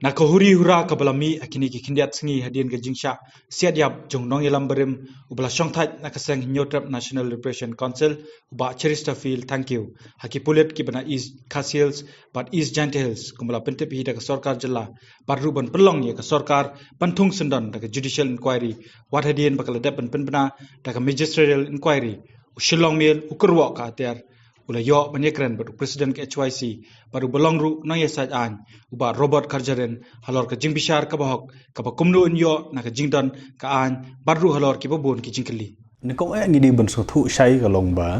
Nakahuri hura kabalami akini ki kindiat sengi hadian ke jingsha siat yap jong nong yelam berim ubala syongthaj nakaseng nyotrap National Liberation Council uba Chesterfield thank you haki pulit ki bana East Khasiels but East Gentles kumala pentep hi dak sarkar jilla parru ban pelong ye ka sarkar panthung sendan dak judicial inquiry wat hadian bakal depan penbena dak magisterial inquiry ushilong mil ukurwa ka atyar ula yo banyekran batu presiden ke HYC baru belongru nang yesaj an uba Robert Karjaren halor ke jingbishar ka bahok ka kumnu yo na ka jingdan ka an baru halor ki babon ki jingkeli ni kong ngi di ban so thu sai ka long ba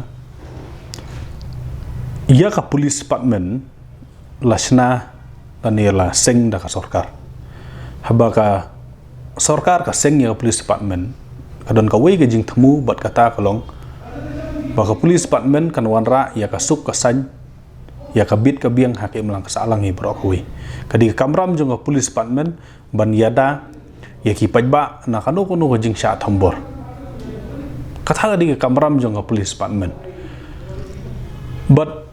ya ka police department lasna anila seng da ka sarkar haba ka sarkar ka seng ya police department kadon ka wei ke jing themu bat kata ka long baka police department kan wanra ya ka sup ka san ya ka bit ka biang hakim lang ka salang hi brokui kadi kamram jong ka police department ban yada ya ki pajba na kanu kuno ko jing sha thambor katha di kamram jong ka police department but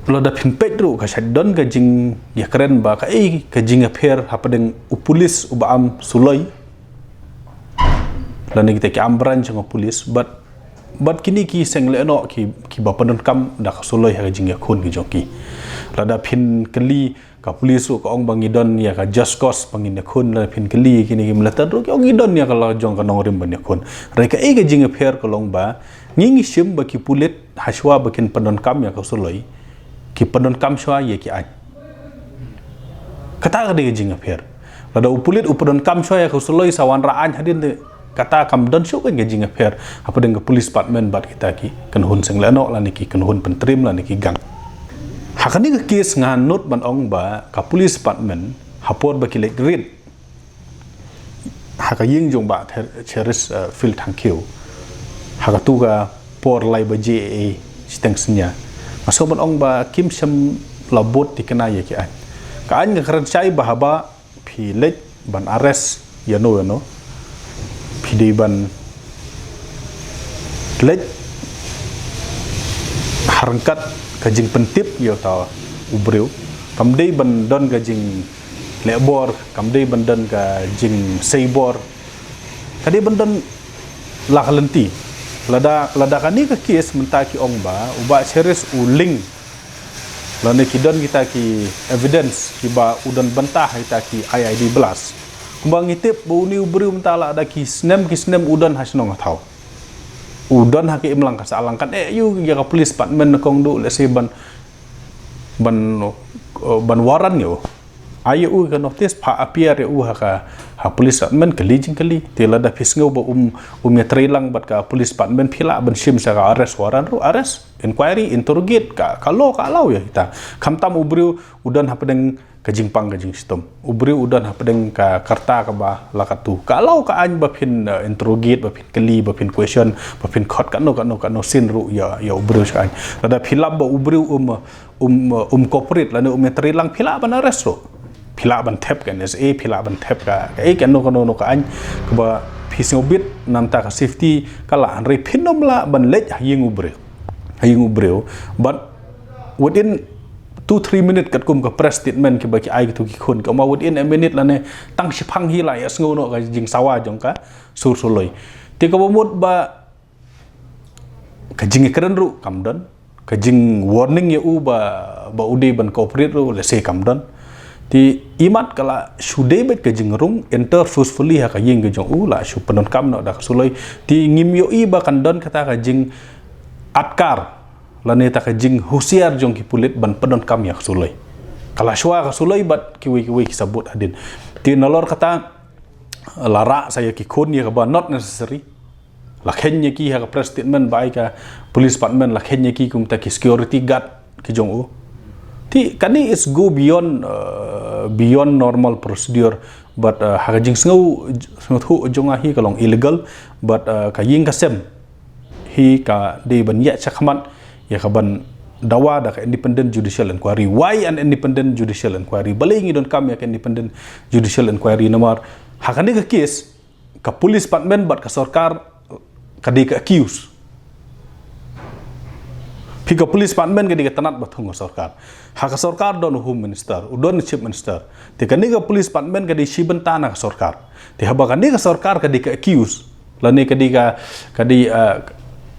lo da pin pedro ka shaddon ka jing ya keren ba ka ka jing affair hapadeng police uba am suloi lani kita ki ambran jong ka police but kini ki sengle no ki bapanon kam da kasuloi ha jing ya khun ki joki rada phin kali ka police ko ong bangidon ya ka just cause pangin khun la phin kali kini ki mlata ro ki ong idon ya ka la jong ka nongrim ban khun re ka e jing affair ko long ba ngi sim ba ki pulit haswa ba kin panon kam ya kasuloi ki panon kam shwa ye ki aj kata ka de jing affair rada pulit upadon kam shwa ya kasuloi sawan ra an hadin de kata kam don syuk kan gajing affair apa dengan police department bat kita ki kan hun seng leno la niki kan hun pentrim la niki gang hakani ke kes nganut ban ong ba ka police department hapor ba kilek grid hakaying jong ba cheris field thank you hakatu ga por lai ba JA steng senya masuk ban ong ba kim sam labot dikena ye ki an ka an ga karan chai ba haba pilek ban arrest ya no pidi ban lej harangkat kajing pentip yo ta ubreu kamdei ban don kajing lebor kamdei ban don kajing seibor tadi ban don lakalenti lada kani ka kes mentaki ong ba uba series uling lane kidon kita ki evidence kiba udan bantah kita ki IID blast kumbang itip buni ubri mentala ada ki snem udan hasnong thau udan haki imlang ka alangkan yu ya ka police department kong du lese ban waran yo ayo u ka notice pa appear u ha police department kali tela da fisngau ba ya trilang bat ka police department phila ban sim sa ka arrest waran ru arrest inquiry interrogate ka kalau ya kita kamtam ubri udan hapadeng kajing pang kajing sistem ubri udan hapadeng ka karta ka ba lakatu kalau ka an ba phin interrogate ba phin kali ba phin question ba phin khot ka no sin ru ya ubri sa an ada philap ba ubri corporate la ne trilang phila ban arrest ro phila ban thep kan SA phila ban thep ka kan no ka an ka ba phisngobit namta ka safety kala re phinom la ban lej haying ubri but within 2-3 minutes kat kum ka press statement ke baki ai tu ki khun ka ma within a minute la ne tang sipang hi la ya sngo no ka jing sawa jong ka sur suloi ti ka bomut ba ka jing keren ru kamdon ka jing warning ya u ba ude ban corporate ru le se kamdon ti imat kala shude bet ka jing rung enter forcefully ha ka ying ge jong u la shu panon kam no da suloi ti ngim yo i ba kandon kata ka jing atkar lane ta ka jing husiar jong ki pulit ban pedon kam ya suloi kala shwa ka suloi bat ki sabut adin ti nolor kata lara saya ki khon ya ba not necessary lakhen ye ki ha ka press statement bai ka police department lakhen ye ki kum ta ki security guard ki jong u ti kani is go beyond normal procedure but ha ka jing sngu thu jong hi ka long illegal but ka ying ka sem hi ka de ban ya chakhamat ya kaban dawa da ka independent judicial inquiry why an independent judicial inquiry balingi don kam ya ka independent judicial inquiry namar hakani ka case ka police department bat ka sarkar ka de ka accuse Pika polis department ke di tanat batung sarkar. Hak sarkar don home minister, udon chief minister. Ti kani ka police department ke di shibentana ka sarkar. Ti haba kani ka sarkar ke di ka accuse. Lani ke di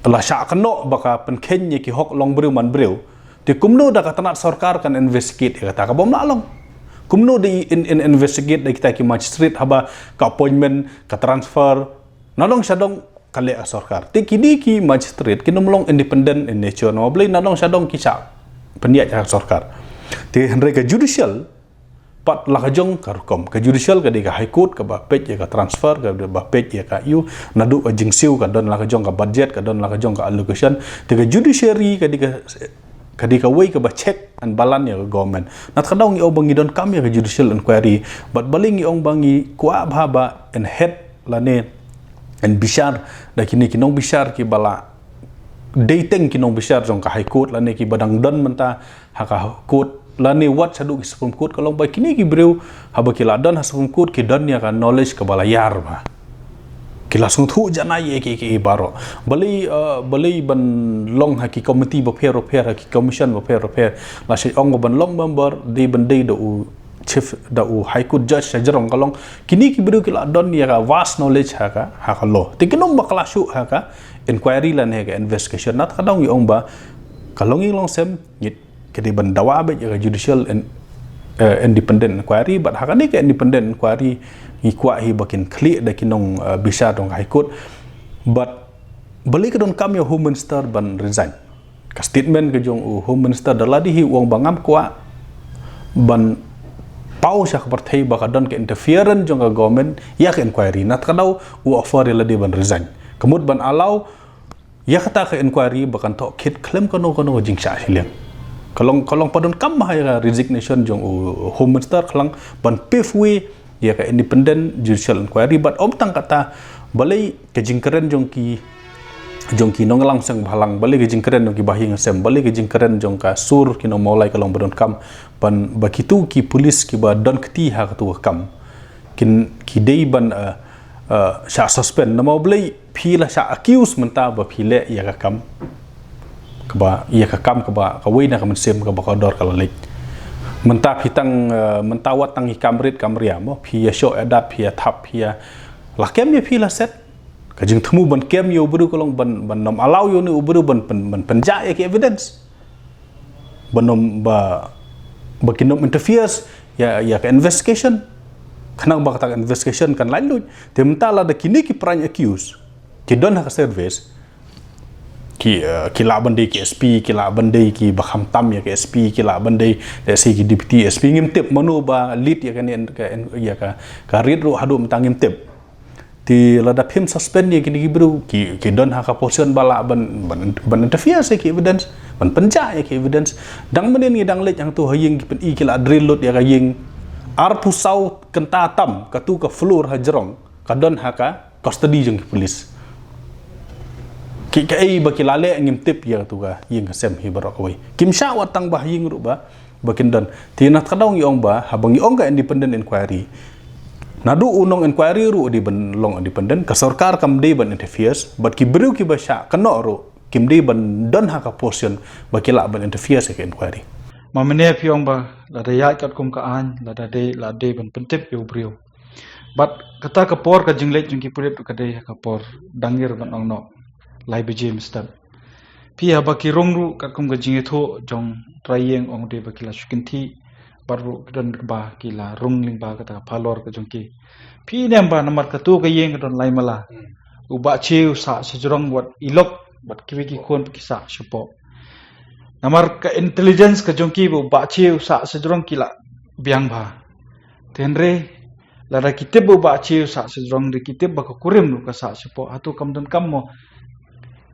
la syak keno baka penkenye ki hok long breu man breu. Ti kumno da ka tanat sarkar kan investigate kata ka bom lalong. Kumno di investigate da kita ki magistrate haba ka appointment ka transfer. Nalong sadong kali sarkar. Ti kini ki magistrate ki nomlong independent in nature no blay nalong sadong ki sak peniat sarkar. Ti henry ka judicial pat lakajong karukom ke judicial ke di ka high court ke bapet ya ka transfer ke bapet ya ka yu nadu ka jingsiu ka don lakajong ka budget ka don lakajong ka allocation te ka judiciary ke di ka way ke ba check and balance ya ka government nat kadang i obangi don kam ya ka judicial inquiry but baling i ong bangi kwa bhaba and head lane and bishar da kini kinong bishar ki bala dating kinong bishar jong ka high court lane ki badang don menta ha ka court lani wat sadu ki Supreme Court kalau baik kini ki breu haba kila don Supreme Court ki don ya kan knowledge ke balayar ba kila sung thu jana ye ki baro bali ban long ha ki committee ba fair ha ki commission ba fair la si ong ban long member di ban dei do chief da high court judge sajarong kalong kini ki breu kila don ya ka vast knowledge ha ka law tikinom ba klasu ha ka inquiry lan ha ka investigation nat kadang i ong ba kalong i long sem kedi bandawa be ya judicial independent inquiry but hakani ke independent inquiry hi kwa hi bakin clear da kinong bisa dong high court but balik ke don kam ya home minister ban resign ka statement ke jong home minister daladi hi uang bangam kwa ban pau sya ka partai baka don ke interference jong ka government ya ke inquiry nat kadau offer la di ban resign kemud ban alau ya kata ke inquiry bakan tok kit claim kono jingsha hilem kalong padon kam ya resignation jong home minister kalang ban pave way ya ka independent judicial inquiry but tang kata balai ke jingkeren jong ki nong langsung bhalang balai ke jingkeren jong ki bahing sem balai ke jingkeren jong ka sur ki no molai kalong padon kam ban bakitu ki police ki ba don kti ha ka tu kam ki dei ban sya suspend namo balai phila sya accuse menta ba phile ya ka kam keba ia ka kam keba ka wei na ka mensem ka ba dor kala lek mentap hitang mentawat tang kamrit kamria mo phi ya sho adat phi ya thap phi ya la kem ya phi la set ka jing thmu ban kem yo buru kolong ban nom alau yo ni uburu ban penja ya ki evidence banom ba kinom interferes ya ka investigation kanang ba ka investigation kan lain lu te mentala da kini ki prime accuse ki don ha ka service ki la bandai ki SP ki la bandai ki bakham tam ya ki SP ki la bandai si ki deputy SP ngim tip manu ba lead ya kan ka read ru hadu mentang ngim tip ti lada phim suspend ya ki bru ki don ha ka portion bala ban interfere se ki evidence ban penja ya ki evidence dang menen ni dang lek yang tu haying pen i ki la drill lot ya ka ying ar pusau kenta tam ka tu ka floor ha jerong ka don ha ka custody jong ki police ki kai baki lale ngim tip ya tu ga ying sem hi barok wei kim sha watang bah ying ru ba bakin don tinat kadong yong ba habang yong ka independent inquiry nadu unong inquiry ru di ban long independent ka sarkar kam dei ban interferes but ki bru ki ba sha kano ru kim dei ban don ha ka portion baki la ban interferes ke inquiry mamene pyong ba la da ya kat kum ka an la de ban pentip yu brio but kata ka por ka jinglek jung ki puret ka de ka por dangir ban ong no lai biji mister pi ha baki rongru kat kum ga jinge tho jong trayeng ong de baki la shukinthi baru don ba ki la rongling ba kata phalor ka jong ki pi nem ba namar ka tu ka yeng don lai mala u ba cheu sa sejrong wat ilok bat ki kon ki sa shupo namar ka intelligence ka jong ki bu ba cheu sa sejrong ki la biang ba tenre la ra kitib bu ba cheu sa sejrong de kitib ba ka kurim nu ka sa shupo atu kam don kam mo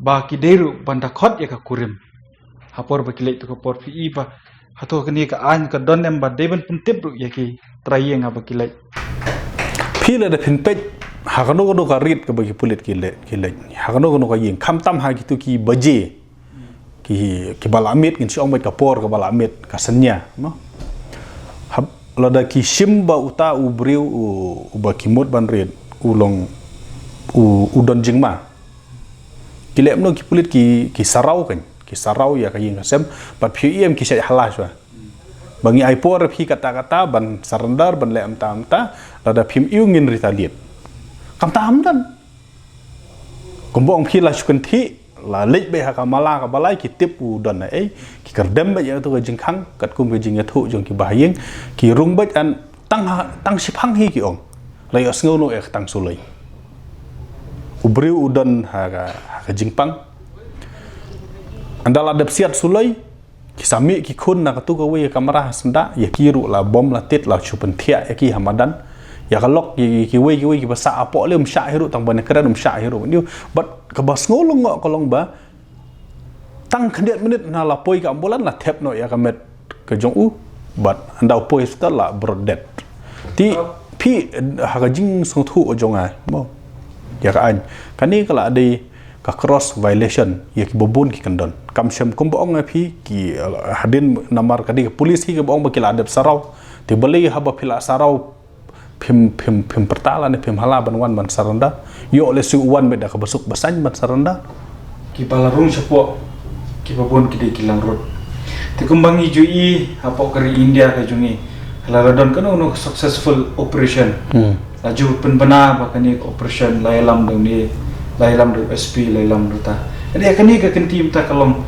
ba ki deru banda khot ya ka kurim hapor ba kilek to ka por fi ba hato kani ka an ka don em ba deben puntip ru ya ki trayeng ba kilek phila da phinpet ha ka no ka rit ka ba ki pulit kilek ha ka no ka ying kham tam ha ki tu ki baje ki balamit kin siong ka por ka balamit ka senya no lada ki shimba uta ubriu u ba ki mot ban ret ulong u don jingma kilem no ki pulit ki sarau kan kisarau ya kayin kasem bat PUM kisah halas wa bangi aipor phi kata-kata ban surrender ban lem tam-ta lada PUM ngin retaliate kam tam dan kumbong phi la syukanti la lej be ha kamala ka balai ki tipu don ai ki kardem ba ya tu ka jingkhang kat kum be jing thu jong ki bahayeng ki rung ba an tang sipang hi ki ong lai asngau no ek tang sulai ubriu udon ha ka jingpang andal adap siat sulai ki sami ki khun na ka tu ka we kamera senda ya kiru la bom la tit la chupen thia ya ki hamadan ya kalok ki we ki basa apo le sya hiru tang ban kera sya hiru ni bat ka bas ngolong ngok kolong ba tang khendet minit na la poi ka ambulan la thep no ya ka met ke jong u bat andau poi sta la brodet ti pi ha ka jing song thu o jong ai mo ya ka an kani kala ade ka cross violation ya ki bobun ki kandon kam sem kum bong pi ki hadin namar kadi polis ki bong ba ki la adep sarau ti bali ha ba phila sarau pim pertala ne pim hala ban wan ban saranda yo le su wan beda ka besuk basan ban saranda ki balarung sepo ki babon ki de kilang rot ti kumbangi jui apo kari India ka jungi halaradon kan no successful operation laju penbana bakani operation lailam ni lailam do SP lailam do ta ani akani ka kentim ta kalong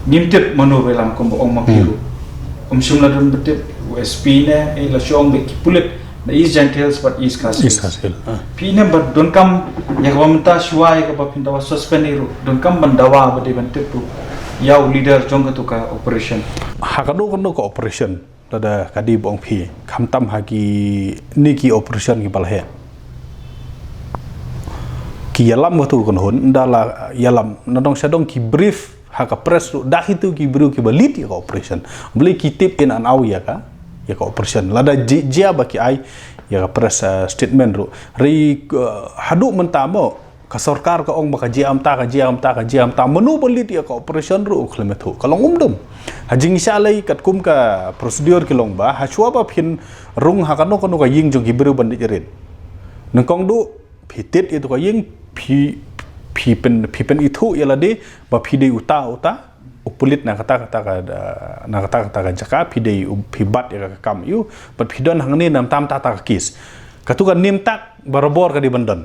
nimtip manu belam kom ong mapiru sum ladon betip USP ne la shong be ki pulit the East Gentiles but East Kasil. Pina but don't come Yakawamta Shwai Kapindawa suspend don't come Bandawa but even tipu Yao leader Jongatuka operation. Hakado ko operation tada kadi bong pi kamtam hagi niki operation ki balhe. Ki yalam tu kon hon ndala yalam nadong sadong ki brief haka press dah itu ki bru ki balit ki operation. Beli ki tip in an hour ya ka ya ka operation lada jia baki ai ya ka press statement ru ri hadu mentamo ka sarkar ka ong baka jia amta menu balit ya ka operation ru klemethu kalong umdum hajing salai kat kum ka prosedur kilong ba ha chua ba phin rung ha kano ka ying jong gibru bandit jerin nengkong du pitit itu ka ying pen itu ya lade ba pide uta upulit na kata jaka pidei pibat ya kam yu but pidon hangni nam tam tata kis katukan nim tak barobor ka di bandon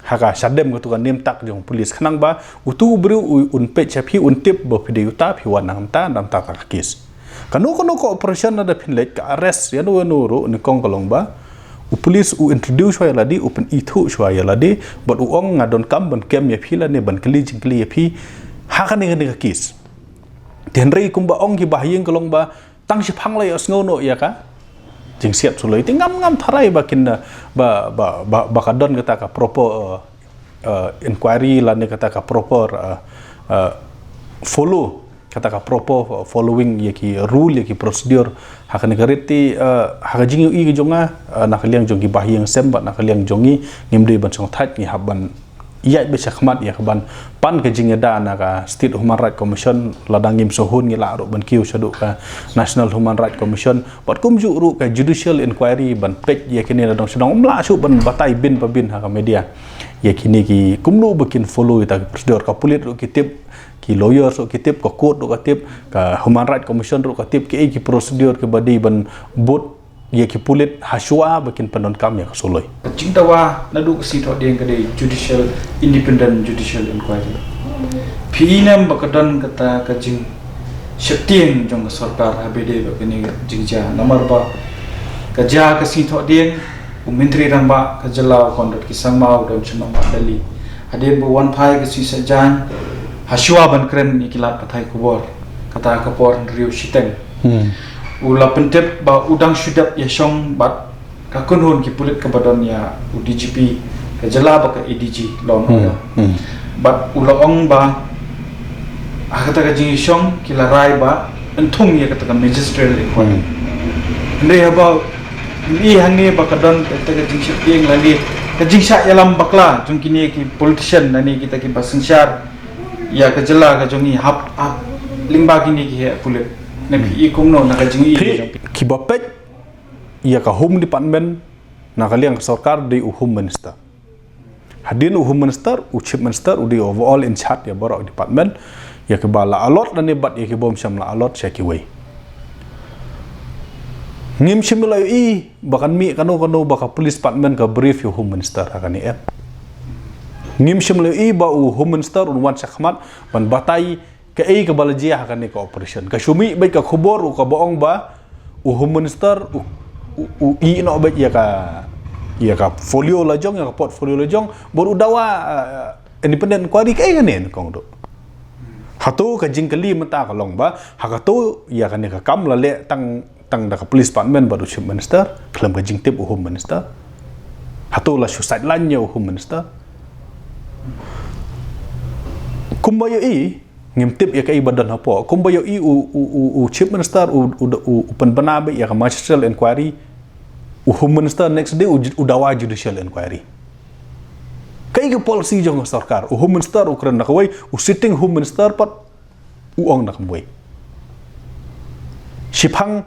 haka sadem katukan nim tak jong polis khanang ba utu bru un pe chapi un tip bo pidei uta pi wan nam tata kis kanu ko operation ada pinlet ka arrest ya no ro ni kong kolong ba polis introduce wa ladi open itu shwa ya ladi but ong ngadon kam ban kem ya pila ne ban kli ya pi haka ni kis Henry kumba ong ki bahayeng kolong ba tang si phang lai asngau no ya ka jing siap sulai ti ngam tharai bakin ba kadon kata ka proper inquiry lan kata ka proper follow kata ka proper following ya ki rule ya ki prosedur hak negariti hak jing i ki jonga nak liang jong ki bahayeng sem ba nak liang jongi ngimdei ban song that ni haban iya bisa khmat ya kaban pan ke jing da na ka State Human Rights Commission ladang ngim sohun ngi la ro ban kiu sadu ka National Human Rights Commission pat kum ju ru ka judicial inquiry ban pek ya kini ladang sedang umla su ban batai bin pabin ha ka media ya kini ki kumnu bikin follow ta prosedur ka pulit ru kitip ki lawyer ru kitip ka court ru kitip ka Human Rights Commission ru kitip ki prosedur ke badi ban bot ya ki pulit haswa bikin penon kam ya soloi Jingtawa nadu si tho deng kade judicial independent judicial inquiry pinam bakadon kata kajing syetieng jong sarkar HBD bakini jingja nomor ba kaja ka si tho deng menteri ramba kajalau kondot kisangmau dan chunam dali ade bu wan phai ka si sajan haswa ban kren ikilat pathai kubor kata kapor riu siteng ula pentep ba udang syudap ya syong bat kakun hon ki pulit ke badan ya UDGP ke jela ba ke ADG law bat ula ong ba kata ka jing syong ki larai ba entung ya kata ka magistrate inquiry ndre ba ni hangi ba kadon kata ka jing syeng lagi ka jing sya yalam bakla jung kini ki politician nani kita ki basensyar ya ke jela ka jungi hap limba kini ki pulit nabi ikumno nakajingi ki bapet ya ka home department nakaliang sarkar di home minister hadin home minister chief minister di overall in charge ya borok department ya ke bala alot dan ne bat ya ke bom syam la alot sya ki wei ngim shimulai bahkan mi kanu baka police department ka brief yo home minister akan ni ngim shimulai ba home minister unwan sakmat ban batai ke ke balajia akan ni ka operation ka shumi baik ka khubor ka boong ba home minister no baik ya ka folio lajong ya ka portfolio lajong baru dawa independent inquiry ke kan kong do hatu ka jingkali menta ka long ba hakatu ya kan ni ka kam la le tang da ka police department baru chief minister kelam ka jingtip home minister hatu la suicide line nya home minister kumbayo ngimtip ya kai badan hapo kumbayo chief minister penbana ya ka magistrate inquiry home minister next day udawa judicial inquiry kai ke policy jong sarkar home minister ukran nakawai sitting home minister pat uong nakamwai shipang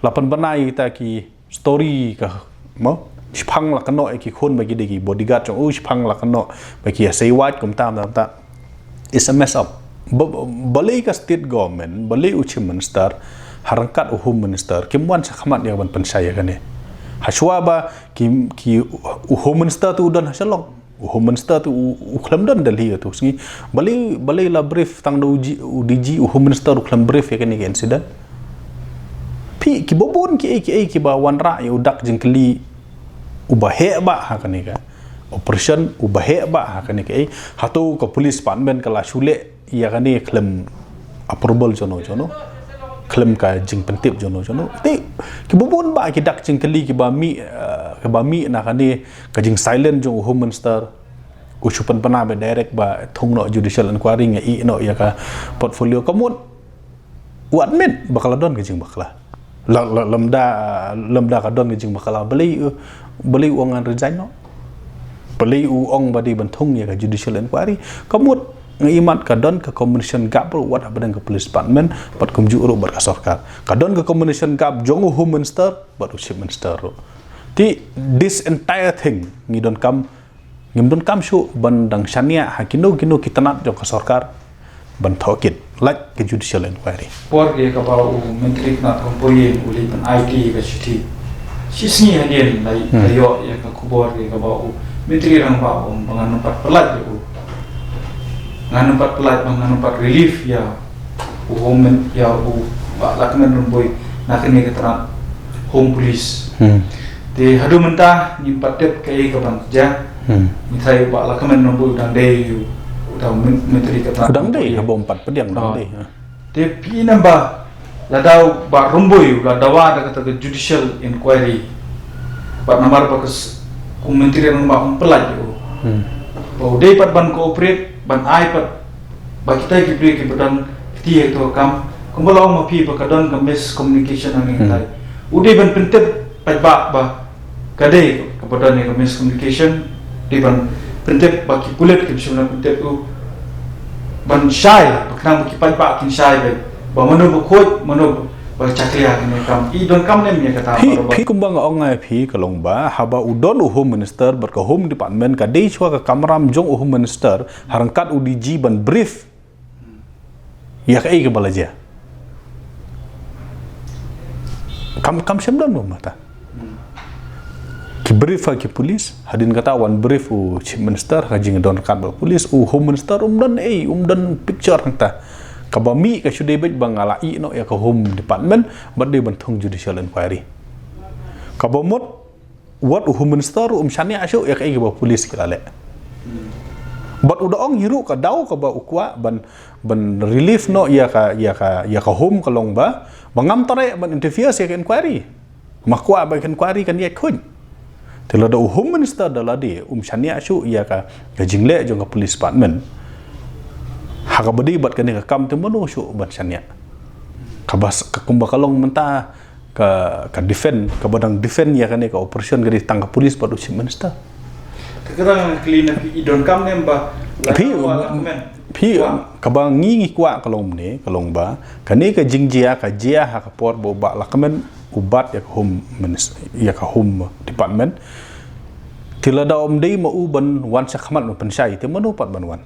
lapan banai kita ki story ka mo shipang la kano ki khon bagi degi bodyguard jong shipang la kano bagi say white kum tam is a mess up balai ka state government balai chief minister harangkat home minister kimwan sakhamat ya ban pensaya kan haswa ba ki home minister tu udan hasalong home minister tu uklam dan dalhi tu singi balai la brief tang do udg home minister uklam brief ya kan incident pi ki bobon ki ba wanra ya udak jengkeli ubahe ba hakan ka operation ubahe ba hakan ka hatu ka police department kala sule ya kan claim approval jono claim ka jing pentip jono ti ki bobon ba ki dak jengkeli ki ba mi na kan ka jing silent jong home minister usupan pana be direct ba thongno judicial inquiry nga no ya ka portfolio kamun admit bakal don ka jing bakla lemda ka don ngejing bakala beli uangan resign no beli uang badi bentung ya ka judicial inquiry kamut ngimat ka don ka communication gap wat abadang ka police department pat kum juru bar ka sarkar ka don ka communication gap jong home minister bat chief minister ti this entire thing ngidon kam shu bandang syania hakino kitanat jong ka sarkar ban thokit like ke judicial inquiry por ge ka ba menteri na kompoyen uli ban IT ka chiti sisni hadien lai ayo ya ka kubor ge ka ba menteri rang ba bangan empat pelat yo ngan empat relief ya home ya ba lakmen rumboy na kene ke tra home police de hadu mentah ni patep kai ka ban ja ni thai ba lakmen rumboy dang de yu menteri kata udang deh habom 4 pediang udang deh te pi namba la daw ba rumboy la dawa da kata judicial inquiry ba namar ba kes menteri namba pelaj yo ba dei pat ban cooperate ban ai pat ba kita ki break ki badan ti to kam kumbalo ma pi ba kadon ka miscommunication ang ngai udai ban pentep pat ba kadai ka badan ni miscommunication di ban pentep ba ki pulet ki bisuna pentep ban shy baknang ki pa kin shy ba mano ba khoj mano ba chaklia ni kam I don kam nem ya kata pi kumbang ongai pi kalong ba haba udon home minister ber ka home department ka dei chwa ka kamram jong home minister harangkat udg ban brief ya kai ke balaja kam semdan no mata ki brief ki police hadin kata wan brief chief minister ka jing don kan police home minister umdan picture kata kabami ka sudah bet bangala no ya ka home department badde bantung judicial inquiry kabamot what home minister syani asyo ya ka ba police kilale bat udaong hiru ka daw ka ba ukwa ban relief no ya ka home kalong ba bangam tare ban interview ya ka inquiry makwa ba inquiry kan ya kun tela da home minister dalade syani asyo ya ka jingle jong ka police department hakabadi bat kan ka kam temono syu ban syania kabas ka kumba kalong menta ka defend ka badang defend ya kan ka operation gari tangka police padu chief minister kadang clean pi don kam nemba pi ka bang ngi kwa kalong ne kalong ba kani ka jingjia ka jia ha ka por bo ba lakmen ubat ya ka home minister ya ka home department tilada om dei ma uban wan sakhamat no pensai temono pat ban wan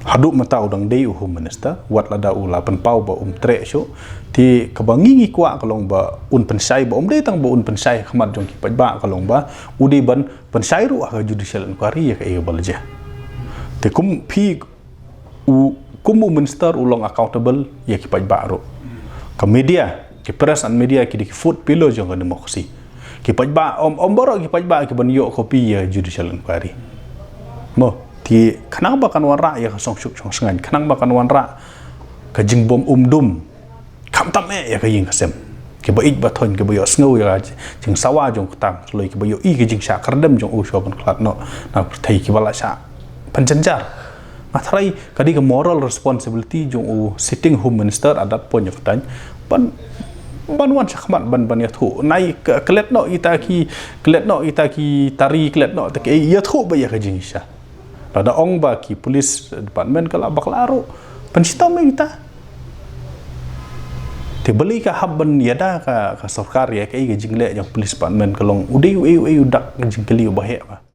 haduk mata udang day Home Minister wat lada ula penpau ba tre syo ti kabangi kwa kalong ba pensai ba day tang ba pensai khamat jong ki ba kalong ba udi ban pensai ru ha judicial inquiry ya ka balja te kum phi kum Minister ulong accountable ya ki ba ru ka media ki press and media ki food pillow jong demokrasi ki ba boro ki ba ki ban yo kopi ya judicial inquiry mo ti kanang bakan wanra ya song syuk song sengan kanang bakan wanra ka jingbom dum kam tam ya ka yin kasem ke ba ik ba thon ke ba yo sngo ya jing sawa jong tam loi ke ba yo i ke jing sha kardem jong u shoban klat no na thai ki bala sha panjanjar matrai kadi ke moral responsibility jong u sitting Home Minister adat pon yo tan ban wan sakmat ban ya thu nai klet no ita ki tari klet no te ya thu ba ya ka jing sha ada ong ba ki polis department kala baklaro pensita me kita te beli ka habban yada ka sarkar ya kai jingle yang polis department kalong udai udak jingkeli bahe ba